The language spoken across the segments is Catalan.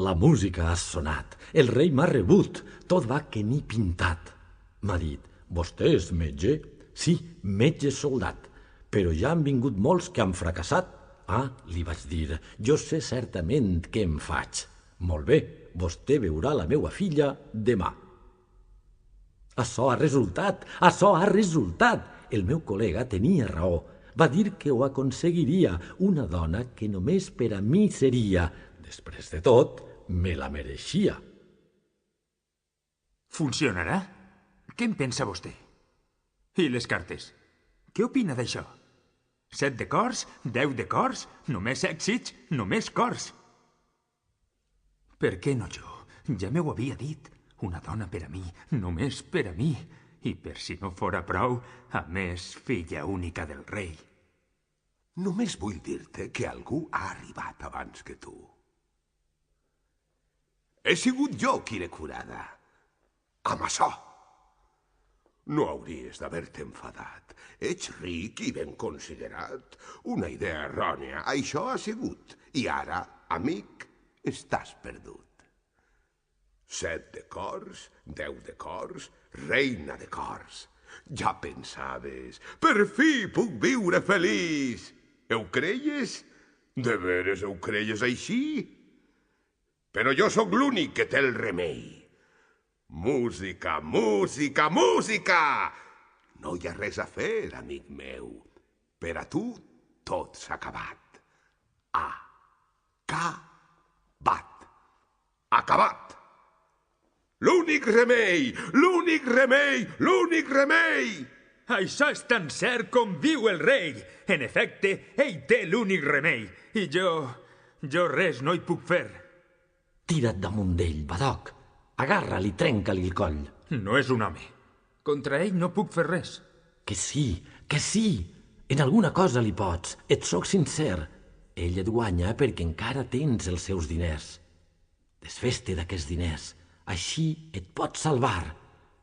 La música ha sonat, el rei m'ha rebut, tot va que ni pintat. M'ha dit, vostè és metge? Sí, metge soldat, però ja han vingut molts que han fracassat. Ah, li vaig dir, jo sé certament què em faig. Molt bé, vostè veurà la meua filla demà. Açò ha resultat, açò ha resultat. El meu col·lega tenia raó. Va dir que ho aconseguiria, una dona que només per a mi seria. Després de tot, me la mereixia. Funcionarà? Què en pensa vostè? I les cartes? Què opina d'això? 7 de cors, 10 de cors, només èxits, només cors. Per què no jo? Ja m'ho havia dit. Una dona per a mi, només per a mi. I per si no fora prou, a més, filla única del rei. Només vull dir-te que algú ha arribat abans que tu. He sigut jo qui l'he curada. Amb açò. No hauries d'haver-te enfadat. Ets ric i ben considerat. Una idea errònia, això ha sigut. I ara, amic, estàs perdut. 7 de cors, 10 de cors, reina de cors. Ja pensaves, per fi puc viure feliç. Ho creies? De veres ho creies així? Però jo sóc l'únic que té el remei. Música, música, música! No hi ha res a fer, amic meu. Per a tu tot s'ha acabat. Acabat. Acabat. L'únic remei, l'únic remei, l'únic remei! Això és tan cert com viu el rei. En efecte, ell té l'únic remei. I jo res no hi puc fer. Tira't damunt d'ell, Badoc. Agarra-li, trenca-li el coll. No és un home. Contra ell no puc fer res. Que sí, que sí. En alguna cosa li pots. Et sóc sincer. Ell et guanya perquè encara tens els seus diners. Desfés-te d'aquests diners. Així et pots salvar.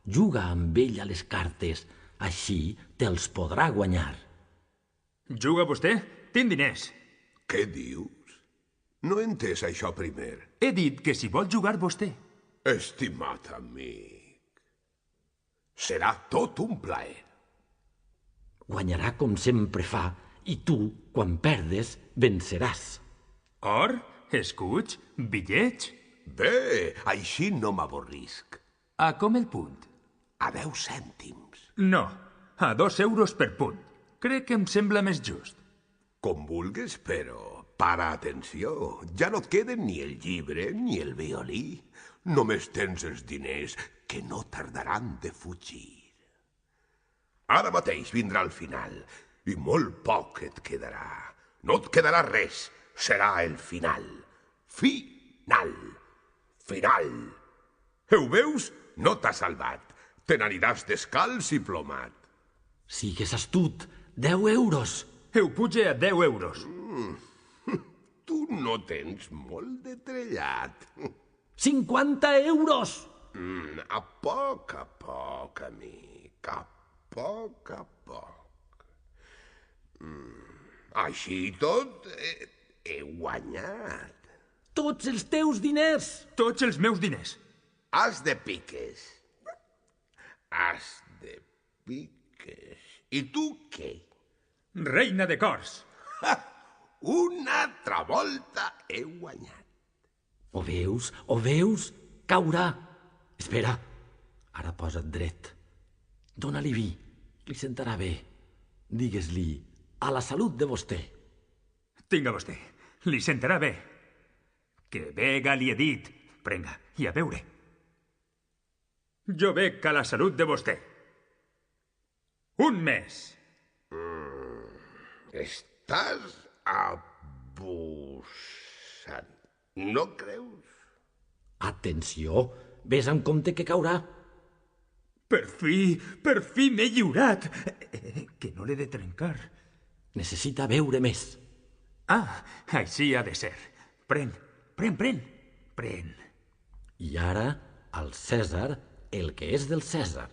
Juga amb ell a les cartes. Així te'ls podrà guanyar. Juga vostè? Tinc diners. Què dius? No he entès això primer. He dit que si vol jugar vostè. Estimat amic, serà tot un plaer. Guanyarà com sempre fa, i tu, quan perdes, venceràs. Or, escuts, bitllets? Bé, així no m'avorrisc. A com el punt? A 10 cèntims. No, a 2 euros per punt. Crec que em sembla més just. Com vulgues, però para atenció. Ja no et queden ni el llibre ni el violí. Només tens els diners que no tardaran de fugir. Ara mateix vindrà el final i molt poc et quedarà. No et quedarà res. Serà el final. Final. Final. Ho veus? No t'ha salvat. Te n'aniràs descalç i plomat. Sigues astut. 10 euros. Ho puge a 10 euros. Tu no tens molt de trellat. 50 euros. A poc, amic, a poc. Així i tot, he guanyat. Tots els teus diners. Tots els meus diners. As de piques. As de piques. I tu què? Reina de cors. Una altra volta he guanyat. Ho veus? Caurà. Espera. Ara posa't dret. Dóna-li vi. Li sentarà bé. Digues-li a la salut de vostè. Tinga vostè. Li sentarà bé. Que vega li he dit. Prenga, i a veure. Jo bec a la salut de vostè. Un mes. Estàs abusant. No creus? Atenció. Ves amb compte que caurà. Per fi m'he lliurat. Que no l'he de trencar. Necessita beure més. Ah, així ha de ser. Pren. I ara, al Cèsar, el que és del Cèsar.